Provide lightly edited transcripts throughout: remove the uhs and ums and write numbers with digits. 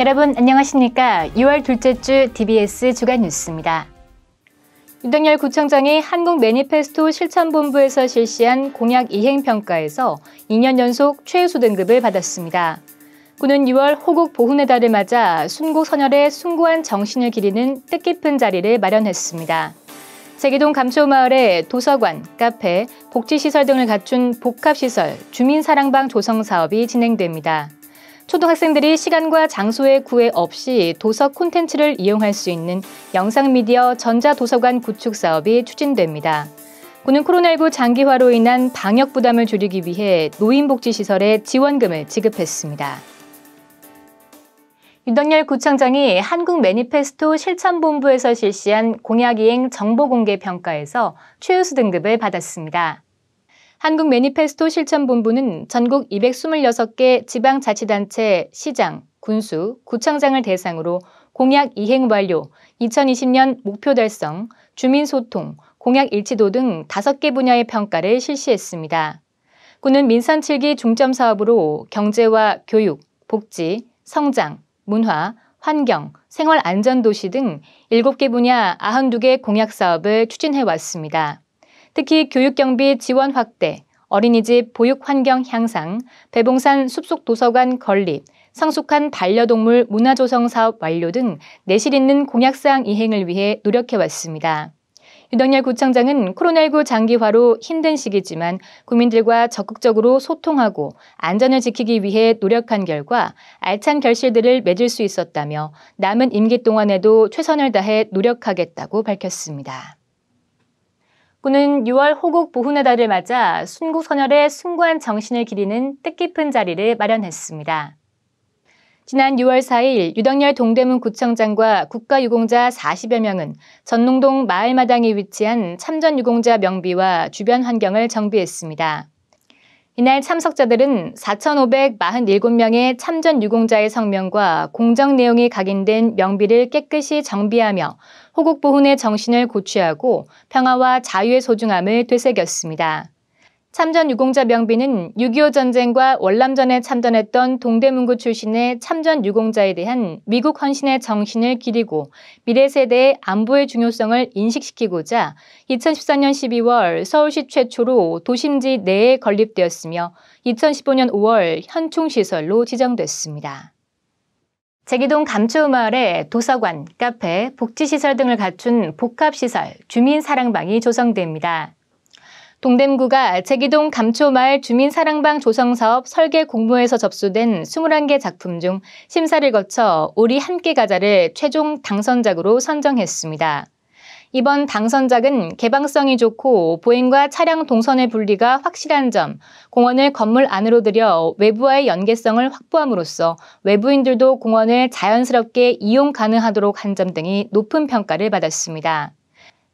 여러분 안녕하십니까? 6월 둘째 주 DBS 주간 뉴스입니다. 윤석열 구청장이 한국 매니페스토 실천본부에서 실시한 공약 이행평가에서 2년 연속 최우수 등급을 받았습니다. 군은 6월 호국 보훈의 달을 맞아 순국 선열의 숭고한 정신을 기리는 뜻깊은 자리를 마련했습니다. 제기동 감초마을에 도서관, 카페, 복지시설 등을 갖춘 복합시설, 주민사랑방 조성 사업이 진행됩니다. 초등학생들이 시간과 장소의 구애 없이 도서 콘텐츠를 이용할 수 있는 영상미디어 전자도서관 구축 사업이 추진됩니다. 군은 코로나19 장기화로 인한 방역 부담을 줄이기 위해 노인복지시설에 지원금을 지급했습니다. 윤석열 구청장이 한국 매니페스토 실천본부에서 실시한 공약이행 정보공개 평가에서 최우수 등급을 받았습니다. 한국 매니페스토 실천본부는 전국 226개 지방자치단체, 시장, 군수, 구청장을 대상으로 공약 이행 완료, 2020년 목표 달성, 주민소통, 공약 일치도 등 5개 분야의 평가를 실시했습니다. 군은 민선 7기 중점 사업으로 경제와 교육, 복지, 성장, 문화, 환경, 생활안전도시 등 7개 분야 92개 공약 사업을 추진해왔습니다. 특히 교육경비 지원 확대, 어린이집 보육 환경 향상, 배봉산 숲속도서관 건립, 성숙한 반려동물 문화조성 사업 완료 등 내실 있는 공약사항 이행을 위해 노력해왔습니다. 윤석열 구청장은 코로나19 장기화로 힘든 시기지만 국민들과 적극적으로 소통하고 안전을 지키기 위해 노력한 결과 알찬 결실들을 맺을 수 있었다며 남은 임기 동안에도 최선을 다해 노력하겠다고 밝혔습니다. 군은 6월 호국 보훈의 달을 맞아 순국 선열의 숭고한 정신을 기리는 뜻깊은 자리를 마련했습니다. 지난 6월 4일 윤석열 동대문 구청장과 국가유공자 40여 명은 전농동 마을마당에 위치한 참전유공자 명비와 주변 환경을 정비했습니다. 이날 참석자들은 4,547명의 참전유공자의 성명과 공정 내용이 각인된 명비를 깨끗이 정비하며 호국 보훈의 정신을 고취하고 평화와 자유의 소중함을 되새겼습니다. 참전유공자 명비는 6.25 전쟁과 월남전에 참전했던 동대문구 출신의 참전유공자에 대한 미국 헌신의 정신을 기리고 미래 세대의 안보의 중요성을 인식시키고자 2014년 12월 서울시 최초로 도심지 내에 건립되었으며 2015년 5월 현충시설로 지정됐습니다. 제기동 감초마을에 도서관, 카페, 복지시설 등을 갖춘 복합시설, 주민사랑방이 조성됩니다. 동대문구가 제기동 감초마을 주민사랑방 조성사업 설계 공모에서 접수된 21개 작품 중 심사를 거쳐 우리 함께 가자를 최종 당선작으로 선정했습니다. 이번 당선작은 개방성이 좋고 보행과 차량 동선의 분리가 확실한 점, 공원을 건물 안으로 들여 외부와의 연계성을 확보함으로써 외부인들도 공원을 자연스럽게 이용 가능하도록 한 점 등이 높은 평가를 받았습니다.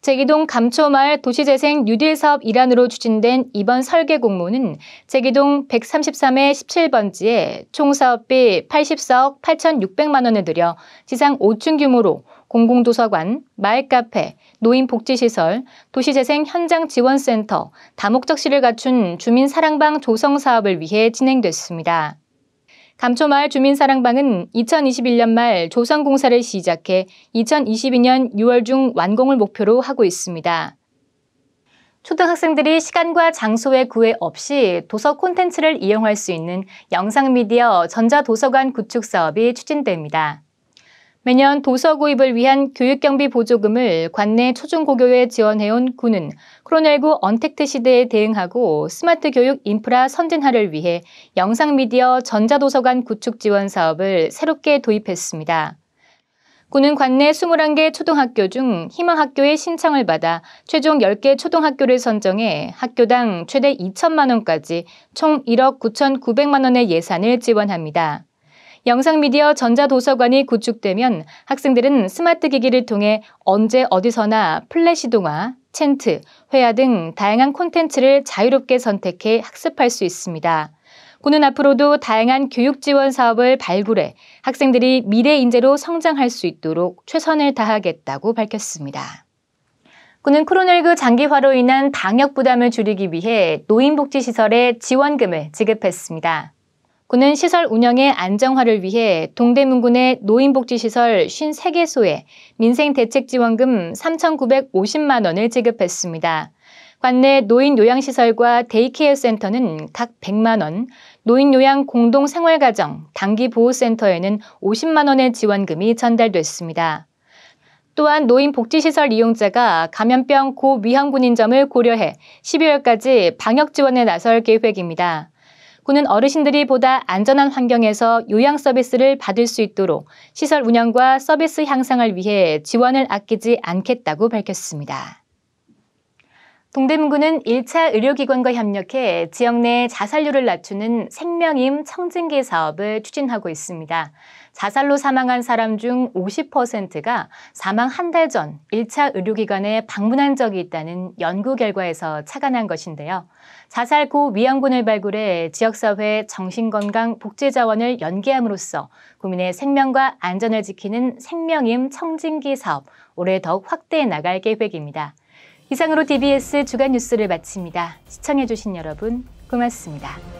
제기동 감초마을 도시재생 뉴딜 사업 일환으로 추진된 이번 설계 공모는 제기동 133의 17번지에 총 사업비 84억 8,600만 원을 들여 지상 5층 규모로 공공도서관, 마을카페, 노인복지시설, 도시재생 현장지원센터, 다목적실을 갖춘 주민사랑방 조성 사업을 위해 진행됐습니다. 감초마을 주민사랑방은 2021년 말 조성공사를 시작해 2022년 6월 중 완공을 목표로 하고 있습니다. 초등학생들이 시간과 장소의 구애 없이 도서 콘텐츠를 이용할 수 있는 영상미디어 전자도서관 구축 사업이 추진됩니다. 매년 도서 구입을 위한 교육경비 보조금을 관내 초중고교에 지원해온 군은 코로나19 언택트 시대에 대응하고 스마트 교육 인프라 선진화를 위해 영상미디어 전자도서관 구축 지원 사업을 새롭게 도입했습니다. 군은 관내 21개 초등학교 중 희망학교의 신청을 받아 최종 10개 초등학교를 선정해 학교당 최대 2천만 원까지 총 1억 9,900만 원의 예산을 지원합니다. 영상미디어 전자도서관이 구축되면 학생들은 스마트 기기를 통해 언제 어디서나 플래시 동화, 챈트, 회화 등 다양한 콘텐츠를 자유롭게 선택해 학습할 수 있습니다. 군은 앞으로도 다양한 교육 지원 사업을 발굴해 학생들이 미래 인재로 성장할 수 있도록 최선을 다하겠다고 밝혔습니다. 군은 코로나19 장기화로 인한 방역 부담을 줄이기 위해 노인복지시설에 지원금을 지급했습니다. 군은 시설 운영의 안정화를 위해 동대문군의 노인복지시설 53개소에 민생대책지원금 3,950만 원을 지급했습니다. 관내 노인요양시설과 데이케어 센터는 각 100만 원, 노인요양 공동생활가정, 단기보호센터에는 50만 원의 지원금이 전달됐습니다. 또한 노인복지시설 이용자가 감염병 고위험군인 점을 고려해 12월까지 방역 지원에 나설 계획입니다. 군은 어르신들이 보다 안전한 환경에서 요양 서비스를 받을 수 있도록 시설 운영과 서비스 향상을 위해 지원을 아끼지 않겠다고 밝혔습니다. 동대문군은 1차 의료기관과 협력해 지역 내 자살률을 낮추는 생명임 청진기 사업을 추진하고 있습니다. 자살로 사망한 사람 중 50%가 사망 한 달 전 1차 의료기관에 방문한 적이 있다는 연구 결과에서 착안한 것인데요. 자살 고위험군을 발굴해 지역사회 정신건강 복지자원을 연계함으로써 국민의 생명과 안전을 지키는 생명임 청진기 사업, 올해 더욱 확대해 나갈 계획입니다. 이상으로 DBS 주간 뉴스를 마칩니다. 시청해주신 여러분 고맙습니다.